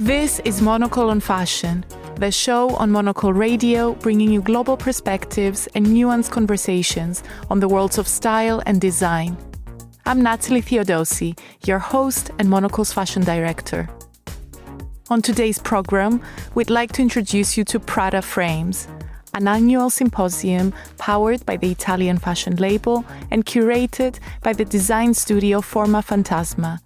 This is Monocle on Fashion, the show on Monocle Radio bringing you global perspectives and nuanced conversations on the worlds of style and design. I'm Natalie Theodosi, your host and Monocle's fashion director. On today's program, we'd like to introduce you to Prada Frames, an annual symposium powered by the Italian fashion label and curated by the design studio Formafantasma.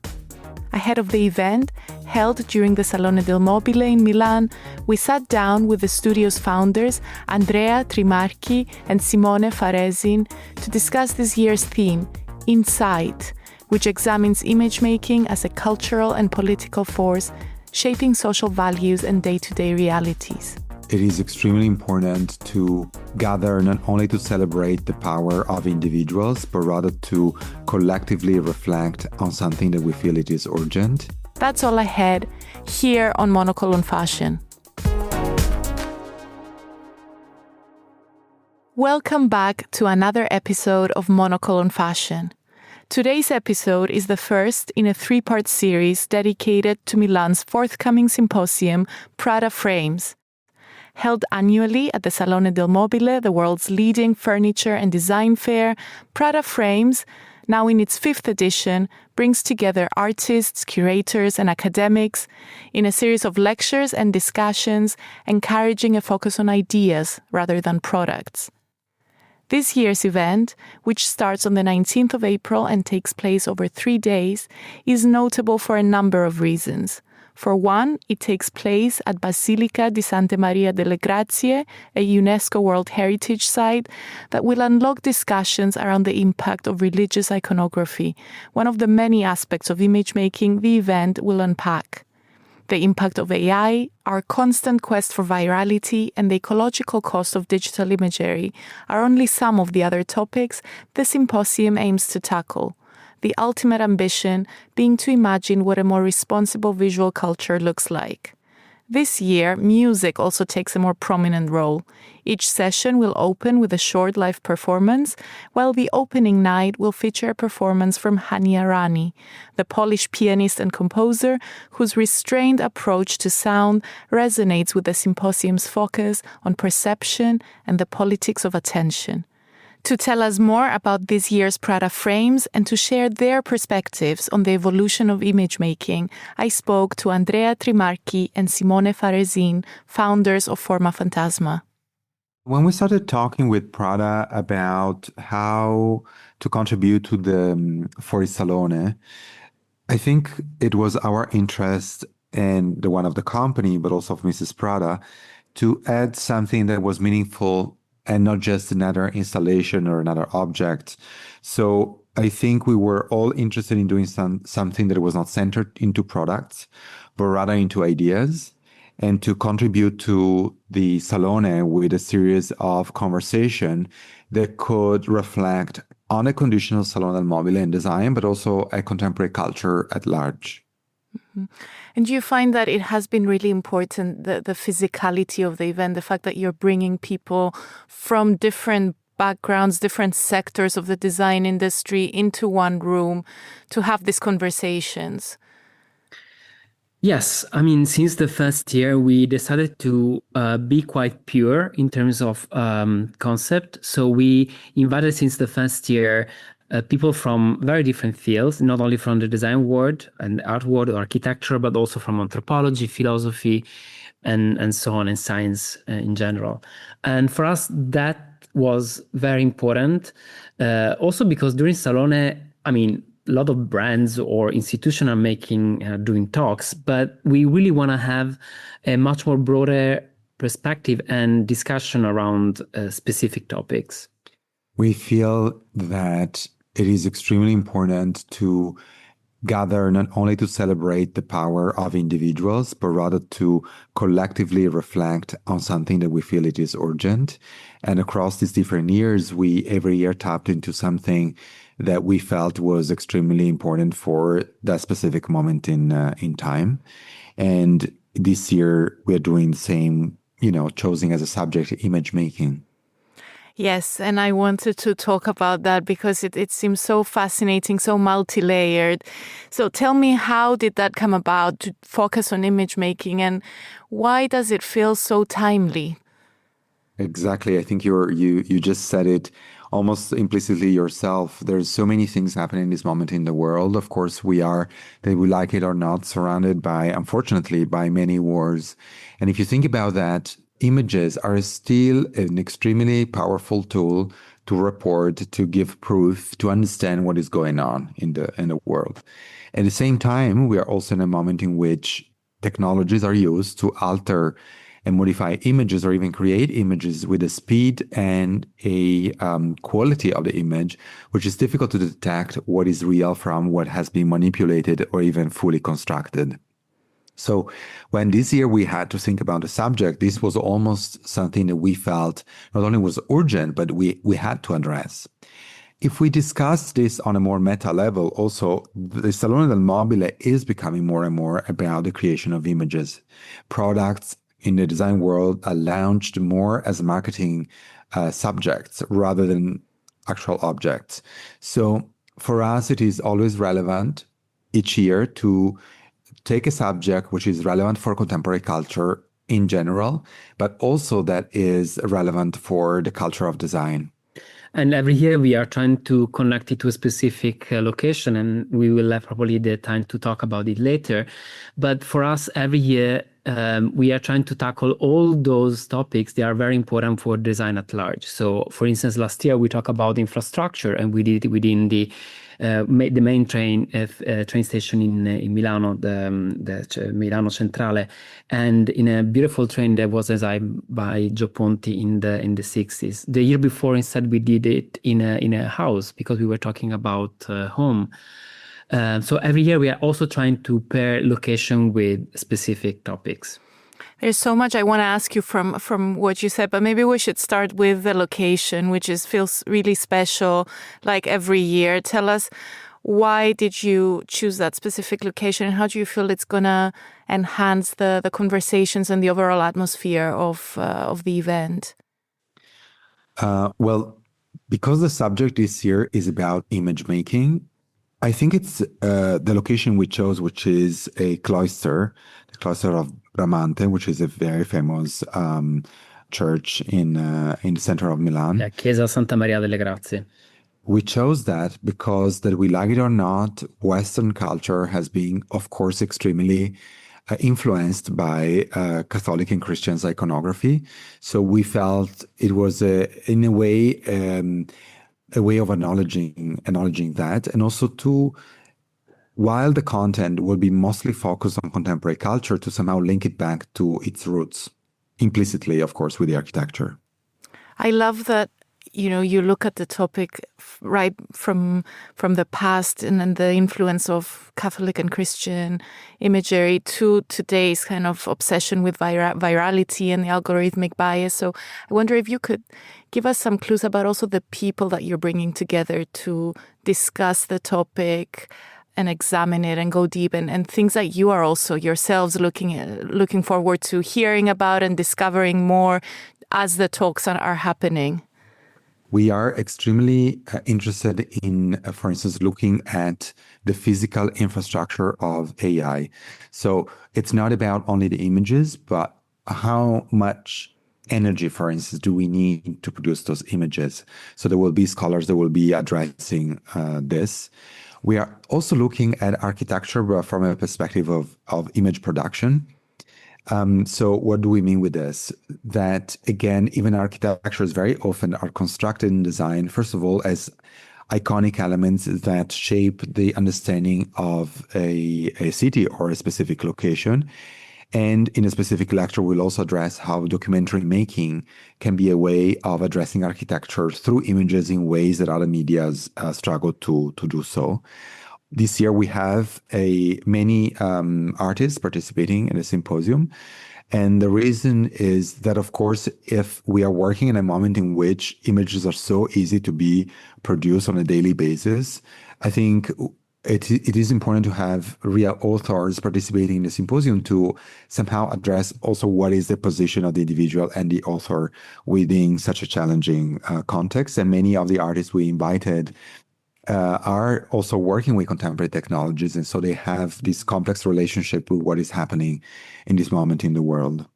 Ahead of the event, held during the Salone del Mobile in Milan, we sat down with the studio's founders, Andrea, Trimarchi, and Simone, Farresin, to discuss this year's theme, Insight, which examines image-making as a cultural and political force, shaping social values and day-to-day realities. It is extremely important to gather not only to celebrate the power of individuals, but rather to collectively reflect on something that we feel it is urgent. That's all ahead here on Monocle on Fashion. Welcome back to another episode of Monocle on Fashion. Today's episode is the first in a three-part series dedicated to Milan's forthcoming symposium, Prada Frames. Held annually at the Salone del Mobile, the world's leading furniture and design fair, Prada Frames, now in its fifth edition, brings together artists, curators, and academics in a series of lectures and discussions, encouraging a focus on ideas rather than products. This year's event, which starts on the 19th of April and takes place over 3 days, is notable for a number of reasons. For one, it takes place at Basilica di Santa Maria delle Grazie, a UNESCO World Heritage Site that will unlock discussions around the impact of religious iconography, one of the many aspects of image-making the event will unpack. The impact of AI, our constant quest for virality, and the ecological cost of digital imagery are only some of the other topics the symposium aims to tackle. The ultimate ambition being to imagine what a more responsible visual culture looks like. This year, music also takes a more prominent role. Each session will open with a short live performance, while the opening night will feature a performance from Hania Rani, the Polish pianist and composer whose restrained approach to sound resonates with the symposium's focus on perception and the politics of attention. To tell us more about this year's Prada Frames and to share their perspectives on the evolution of image-making, I spoke to Andrea Trimarchi and Simone Farresin, founders of Formafantasma. When we started talking with Prada about how to contribute to the for Salone, I think it was our interest and the one of the company, but also of Mrs. Prada, to add something that was meaningful and not just another installation or another object. So I think we were all interested in doing something that was not centered into products, but rather into ideas, and to contribute to the Salone with a series of conversation that could reflect on a conditional Salone del Mobile in design, but also a contemporary culture at large. Mm-hmm. And do you find that it has been really important, the physicality of the event, the fact that you're bringing people from different backgrounds, different sectors of the design industry into one room to have these conversations? Yes, I mean, since the first year, we decided to be quite pure in terms of concept. So we invited since the first year people from very different fields, not only from the design world and art world or architecture, but also from anthropology, philosophy, and so on, and science in general. And for us, that was very important. Also because during Salone, I mean, a lot of brands or institutions are doing talks, but we really want to have a much more broader perspective and discussion around specific topics. We feel that it is extremely important to gather not only to celebrate the power of individuals, but rather to collectively reflect on something that we feel it is urgent. And across these different years, we every year tapped into something that we felt was extremely important for that specific moment in time. And this year, we're doing the same, choosing as a subject image making. Yes, and I wanted to talk about that because it seems so fascinating, so multi-layered. So tell me, how did that come about to focus on image making, and why does it feel so timely? Exactly. I think you just said it almost implicitly yourself. There's so many things happening in this moment in the world. Of course, we are, that we like it or not, surrounded by, unfortunately, by many wars. And if you think about that, images are still an extremely powerful tool to report, to give proof, to understand what is going on in the world. At the same time, we are also in a moment in which technologies are used to alter and modify images or even create images with a speed and a quality of the image, which is difficult to detect what is real from what has been manipulated or even fully constructed. So when this year we had to think about the subject, this was almost something that we felt not only was urgent, but we had to address. If we discuss this on a more meta level, also, the Salone del Mobile is becoming more and more about the creation of images. Products in the design world are launched more as marketing subjects rather than actual objects. So for us, it is always relevant each year to take a subject which is relevant for contemporary culture in general, but also that is relevant for the culture of design. And every year we are trying to connect it to a specific location, and we will have probably the time to talk about it later. But for us, every year we are trying to tackle all those topics that are very important for design at large. So, for instance, last year we talked about infrastructure, and we did it within the main train station in Milano, the Milano Centrale, and in a beautiful train that was designed by Gio Ponti in the 60s. The year before, instead, we did it in a house because we were talking about home. So every year we are also trying to pair location with specific topics. There's so much I want to ask you from what you said, but maybe we should start with the location, which feels really special, like every year. Tell us, why did you choose that specific location, and how do you feel it's going to enhance the conversations and the overall atmosphere of the event? Well, because the subject this year is about image making, I think it's the location we chose, which is a cloister, the cloister of Bramante, which is a very famous church in the center of Milan. La Chiesa Santa Maria delle Grazie. We chose that because, that we like it or not, Western culture has been, of course, extremely influenced by Catholic and Christian iconography. So we felt it was, in a way, a way of acknowledging that, and also to, while the content will be mostly focused on contemporary culture, to somehow link it back to its roots, implicitly, of course, with the architecture. I love that, you look at the topic right from the past, and then the influence of Catholic and Christian imagery to today's kind of obsession with virality and the algorithmic bias. So I wonder if you could give us some clues about also the people that you're bringing together to discuss the topic and examine it and go deep, and things that you are also yourselves looking forward to hearing about and discovering more as the talks are happening. We are extremely interested in, for instance, looking at the physical infrastructure of AI. So it's not about only the images, but how much energy, for instance, do we need to produce those images? So there will be scholars that will be addressing this. We are also looking at architecture, but from a perspective of image production. So what do we mean with this? That, again, even architectures very often are constructed and designed, first of all, as iconic elements that shape the understanding of a city or a specific location. And in a specific lecture, we'll also address how documentary making can be a way of addressing architecture through images in ways that other medias struggle to do so. This year, we have many artists participating in the symposium. And the reason is that, of course, if we are working in a moment in which images are so easy to be produced on a daily basis, I think it is important to have real authors participating in the symposium to somehow address also what is the position of the individual and the author within such a challenging context. And many of the artists we invited are also working with contemporary technologies, and so they have this complex relationship with what is happening in this moment in the world.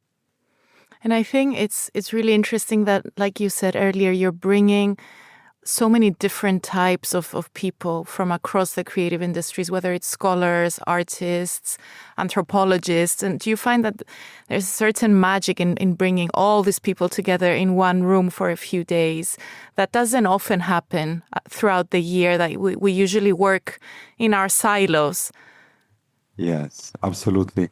And I think it's really interesting that, like you said earlier, you're bringing so many different types of people from across the creative industries, whether it's scholars, artists, anthropologists. And do you find that there's a certain magic in bringing all these people together in one room for a few days that doesn't often happen throughout the year, that we usually work in our silos? Yes, absolutely.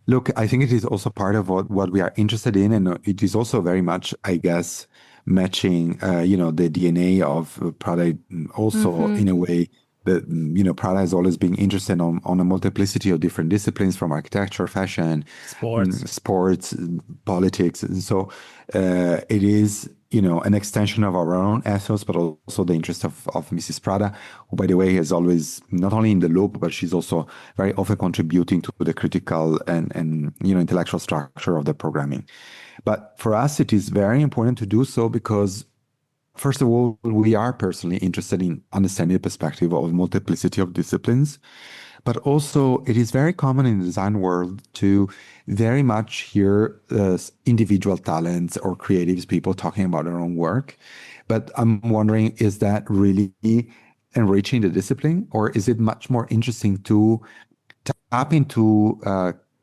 Look, I think it is also part of what we are interested in, and it is also very much, I guess, matching, the DNA of Prada. Also, in a way, that Prada has always been interested on a multiplicity of different disciplines, from architecture, fashion, sports, politics, and so it is an extension of our own ethos, but also the interest of Mrs. Prada, who, by the way, is always not only in the loop, but she's also very often contributing to the critical and intellectual structure of the programming. But for us, it is very important to do so because, first of all, we are personally interested in understanding the perspective of a multiplicity of disciplines. But also, it is very common in the design world to very much hear individual talents or creatives, people talking about their own work. But I'm wondering, is that really enriching the discipline, or is it much more interesting to tap into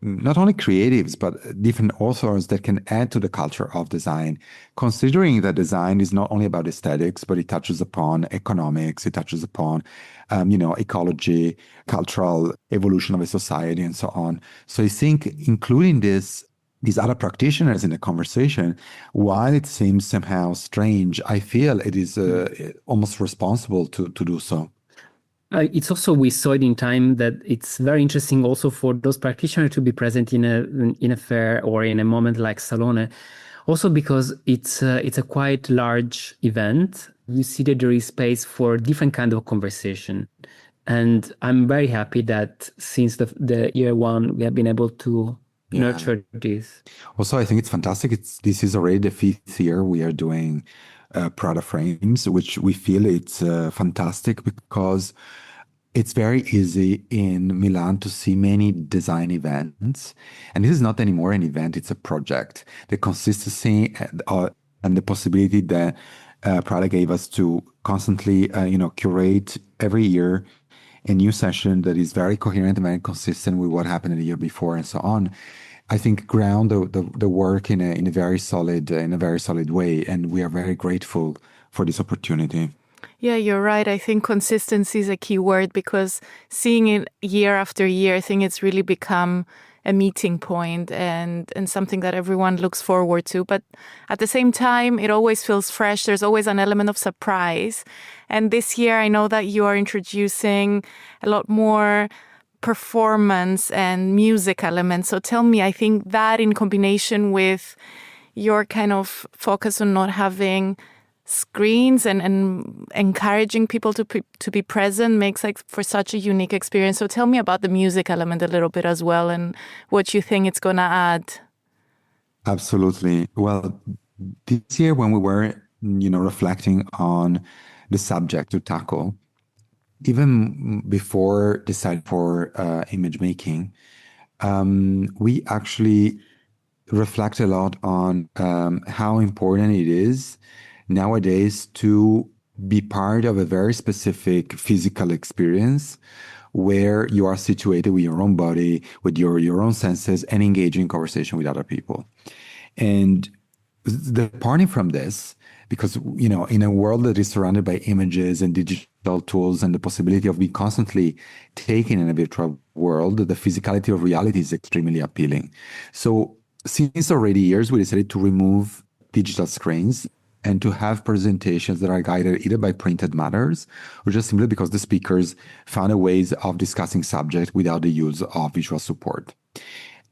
not only creatives, but different authors that can add to the culture of design, considering that design is not only about aesthetics, but it touches upon economics, it touches upon, ecology, cultural evolution of a society, and so on. So I think including these other practitioners in the conversation, while it seems somehow strange, I feel it is almost responsible to do so. It's also, we saw it in time that it's very interesting also for those practitioners to be present in a fair or in a moment like Salone, also because it's a quite large event. You see that there is space for different kind of conversation, and I'm very happy that since the year one we have been able to nurture this. Also, I think it's fantastic. This is already the 5th year we are doing Prada Frames, which we feel it's fantastic because it's very easy in Milan to see many design events. And this is not anymore an event, it's a project. The consistency and the possibility that Prada gave us to constantly curate every year a new session that is very coherent and very consistent with what happened the year before and so on, I think ground the work in a very solid way, and we are very grateful for this opportunity. Yeah, you're right. I think consistency is a key word, because seeing it year after year, I think it's really become a meeting point and something that everyone looks forward to. But at the same time, it always feels fresh. There's always an element of surprise. And this year, I know that you are introducing a lot more performance and music elements. So tell me, I think that in combination with your kind of focus on not having screens and encouraging people to be present makes for such a unique experience. So tell me about the music element a little bit as well, and what you think it's going to add. Absolutely. Well, this year when we were, reflecting on the subject to tackle, even before deciding for image making, we actually reflect a lot on how important it is nowadays to be part of a very specific physical experience where you are situated with your own body, with your own senses, and engaging in conversation with other people. And departing from this, because, in a world that is surrounded by images and digital tools and the possibility of being constantly taken in a virtual world, the physicality of reality is extremely appealing. So since already years, we decided to remove digital screens and to have presentations that are guided either by printed matters or just simply because the speakers found ways of discussing subject without the use of visual support.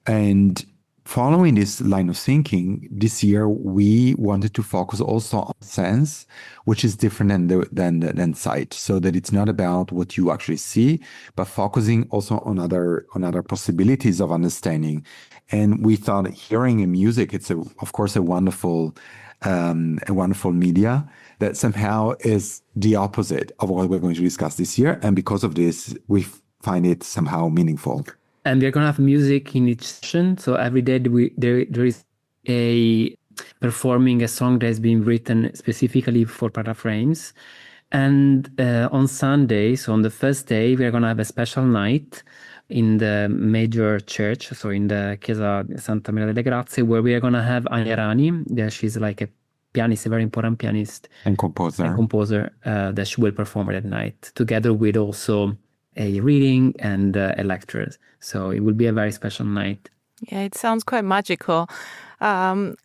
And following this line of thinking, this year we wanted to focus also on sense, which is different than sight. So that it's not about what you actually see, but focusing also on other possibilities of understanding. And we thought hearing and music, it's of course a wonderful media that somehow is the opposite of what we're going to discuss this year. And because of this, we find it somehow meaningful. And we're going to have music in each session. So every day there is a performing a song that has been written specifically for Prada Frames. And on Sunday, so on the first day, we're going to have a special night in the major church, so in the Chiesa Santa Maria delle Grazie, where we are going to have Anya Rani. She's like a pianist, a very important pianist. And composer. That she will perform at night, together with also a reading and a lecture. So it will be a very special night. Yeah, it sounds quite magical.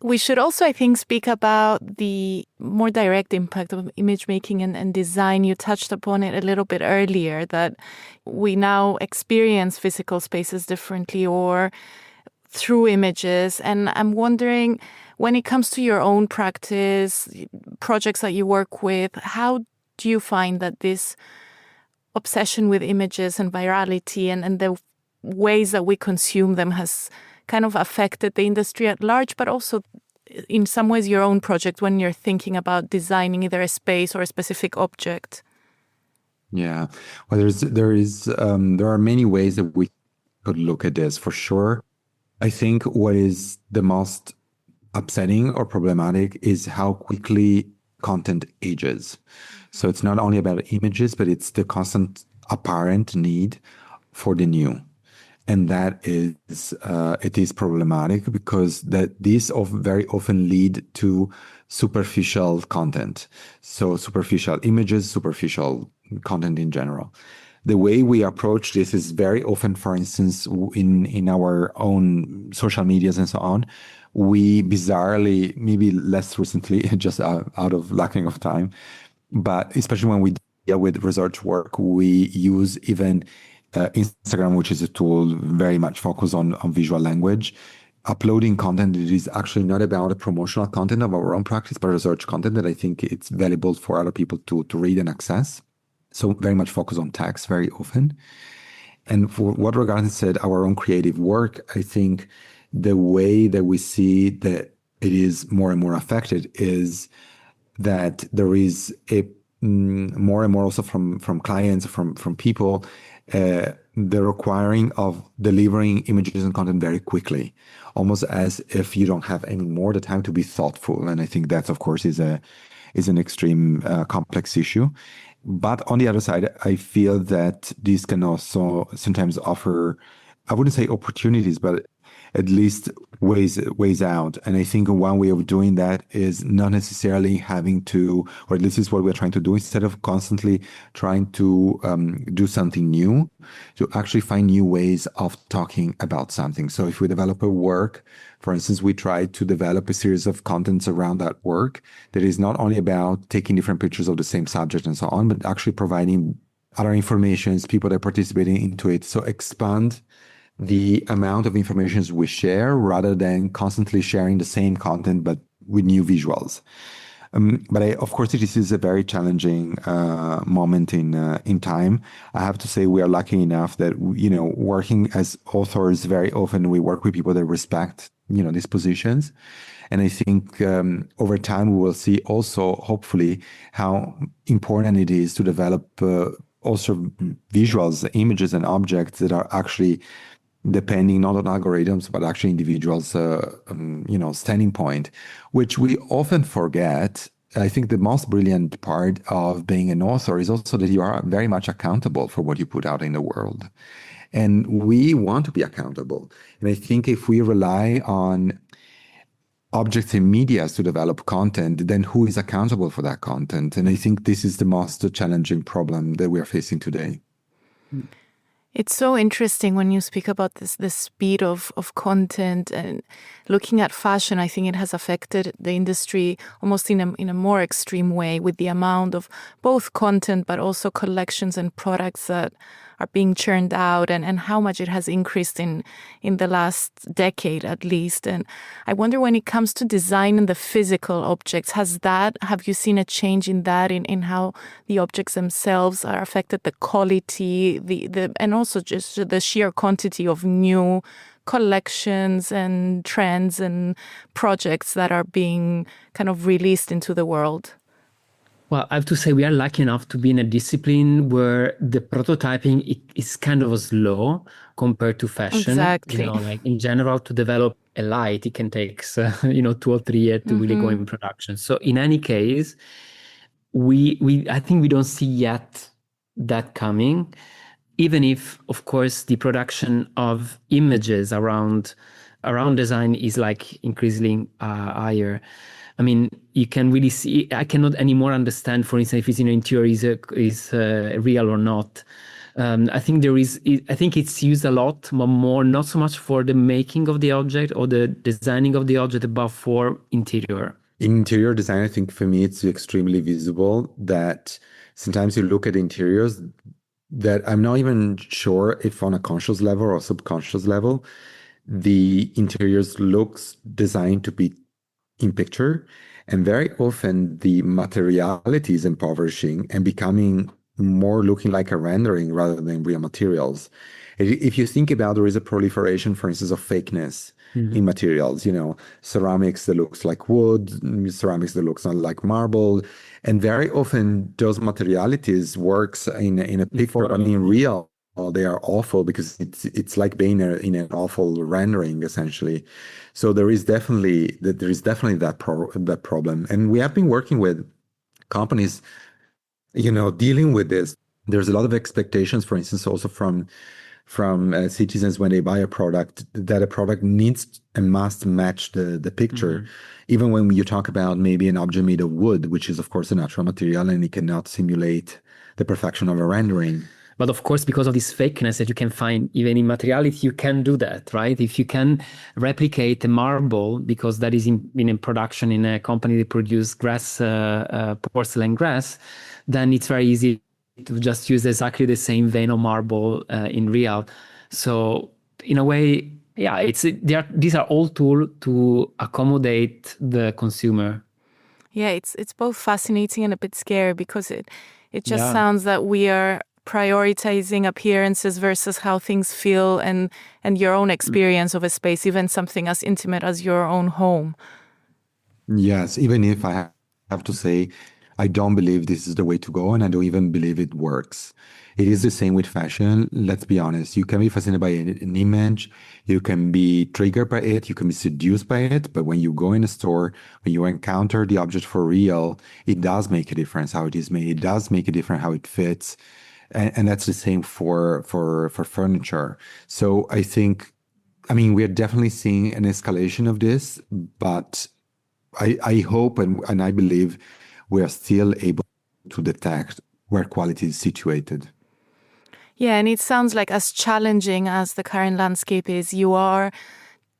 We should also, I think, speak about the more direct impact of image making and design. You touched upon it a little bit earlier, that we now experience physical spaces differently or through images. And I'm wondering, when it comes to your own practice, projects that you work with, how do you find that this obsession with images and virality and the ways that we consume them has kind of affected the industry at large, but also in some ways your own project when you're thinking about designing either a space or a specific object? Yeah, well, there are many ways that we could look at this for sure. I think what is the most upsetting or problematic is how quickly content ages. So it's not only about images, but it's the constant apparent need for the new. And that is, it is problematic because these very often lead to superficial content. So superficial images, superficial content in general. The way we approach this is very often, for instance, in our own social medias and so on, we bizarrely, maybe less recently, just out of lacking of time, but especially when we deal with research work, we use even Instagram, which is a tool very much focused on visual language, uploading content that is actually not about the promotional content of our own practice, but research content that I think it's valuable for other people to read and access. So very much focus on text very often. And for what regards said our own creative work, I think the way that we see that it is more and more affected is that there is a more and more also from clients, from people, the requiring of delivering images and content very quickly, almost as if you don't have any more the time to be thoughtful. And I think that, of course, is an extreme complex issue. But on the other side, I feel that this can also sometimes offer, I wouldn't say opportunities, but at least ways out. And I think one way of doing that is not necessarily having to, or at least is what we're trying to do, instead of constantly trying to do something new, to actually find new ways of talking about something. So if we develop a work, for instance, we try to develop a series of contents around that work that is not only about taking different pictures of the same subject and so on, but actually providing other informations, people that are participating into it. So expand the amount of information we share rather than constantly sharing the same content but with new visuals. But of course, this is a very challenging moment in time. I have to say we are lucky enough that, working as authors, very often we work with people that respect, these positions. And I think over time we will see also, hopefully, how important it is to develop also visuals, images and objects that are actually depending not on algorithms, but actually individuals, standing point, which we often forget. I think the most brilliant part of being an author is also that you are very much accountable for what you put out in the world. And we want to be accountable. And I think if we rely on objects and media to develop content, then who is accountable for that content? And I think this is the most challenging problem that we are facing today. It's so interesting when you speak about the speed of content and looking at fashion. I think it has affected the industry almost in a more extreme way with the amount of both content but also collections and products that are being churned out, and how much it has increased in the last decade at least. And I wonder, when it comes to designing the physical objects, have you seen a change in that, in how the objects themselves are affected, the quality, and also just the sheer quantity of new collections and trends and projects that are being kind of released into the world? Well, I have to say we are lucky enough to be in a discipline where the prototyping is kind of slow compared to fashion. Exactly. Like in general, to develop a light, it can take 2 or 3 years to really go in production. So in any case, I think we don't see yet that coming, even if, of course, the production of images around design is like increasingly higher. I mean, you can really see. I cannot anymore understand, for instance, if it's in an interior is real or not. I think it's used a lot, but more not so much for the making of the object or the designing of the object, but for interior. In interior design, I think for me it's extremely visible that sometimes you look at interiors that I'm not even sure if on a conscious level or subconscious level, the interiors looks designed to be in picture, and very often the materiality is impoverishing and becoming more looking like a rendering rather than real materials. If you think about, there is a proliferation, for instance, of fakeness in materials, ceramics that looks like wood, ceramics that looks not like marble, and very often those materialities works in a picture, but in real, they are awful because it's like being in an awful rendering essentially. So there is definitely that problem, and we have been working with companies, dealing with this. There's a lot of expectations, for instance, also from citizens when they buy a product, that a product needs and must match the picture. Even when you talk about maybe an object made of wood, which is of course a natural material and it cannot simulate the perfection of a rendering. But of course, because of this fakeness that you can find even in materiality, you can do that, right? If you can replicate a marble, because that is in production in a company that produce porcelain glass, then it's very easy to just use exactly the same vein of marble in real. So in a way, yeah, these are all tools to accommodate the consumer. Yeah, it's both fascinating and a bit scary, because it just sounds that we are prioritizing appearances versus how things feel and your own experience of a space, even something as intimate as your own home. Yes, even if I have to say, I don't believe this is the way to go, and I don't even believe it works. It is the same with fashion. Let's be honest. You can be fascinated by an image, you can be triggered by it, you can be seduced by it, but when you go in a store, when you encounter the object for real, it does make a difference how it is made. It does make a difference how it fits. And that's the same for furniture. So I think, we are definitely seeing an escalation of this, but I hope and I believe we are still able to detect where quality is situated. Yeah, and it sounds like, as challenging as the current landscape is, you are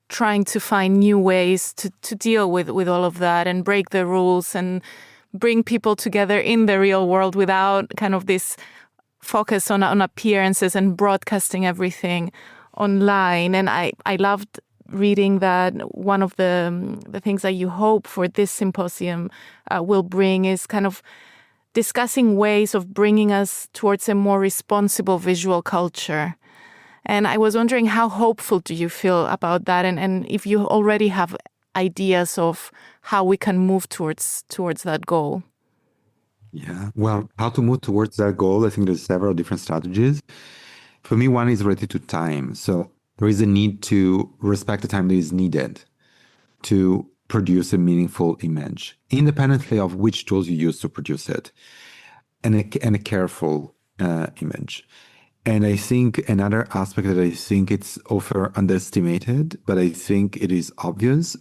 trying to find new ways to deal with all of that and break the rules and bring people together in the real world without kind of this focus on appearances and broadcasting everything online. And I loved reading that one of the things that you hope for this symposium will bring is kind of discussing ways of bringing us towards a more responsible visual culture. And I was wondering, how hopeful do you feel about that? And if you already have ideas of how we can move towards that goal. Yeah, well, how to move towards that goal, I think there's several different strategies. For me, one is related to time. So there is a need to respect the time that is needed to produce a meaningful image, independently of which tools you use to produce it, and a careful image. And I think another aspect that I think it's often underestimated, but I think it is obvious,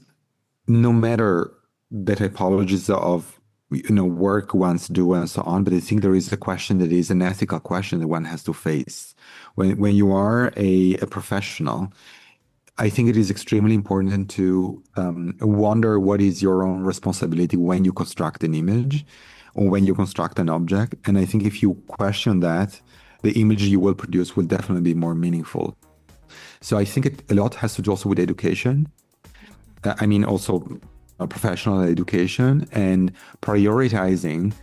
no matter the typologies of work one's do and so on, but I think there is a question that is an ethical question that one has to face. When you are a professional, I think it is extremely important to wonder what is your own responsibility when you construct an image or when you construct an object. And I think if you question that, the image you will produce will definitely be more meaningful. So I think a lot has to do also with education. Also professional education and prioritizing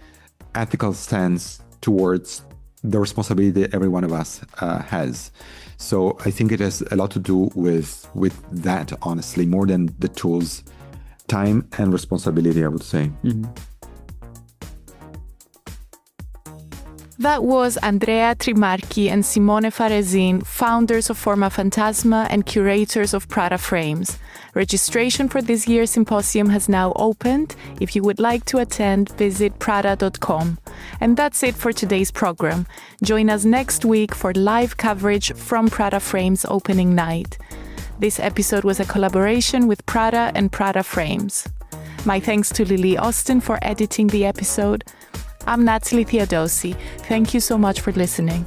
ethical stance towards the responsibility that every one of us has. So I think it has a lot to do with that, honestly, more than the tools, time and responsibility, I would say. Mm-hmm. That was Andrea Trimarchi and Simone Farresin, founders of Formafantasma and curators of Prada Frames. Registration for this year's symposium has now opened. If you would like to attend, visit prada.com. And that's it for today's program. Join us next week for live coverage from Prada Frames opening night. This episode was a collaboration with Prada and Prada Frames. My thanks to Lily Austin for editing the episode. I'm Natalie Theodosi. Thank you so much for listening.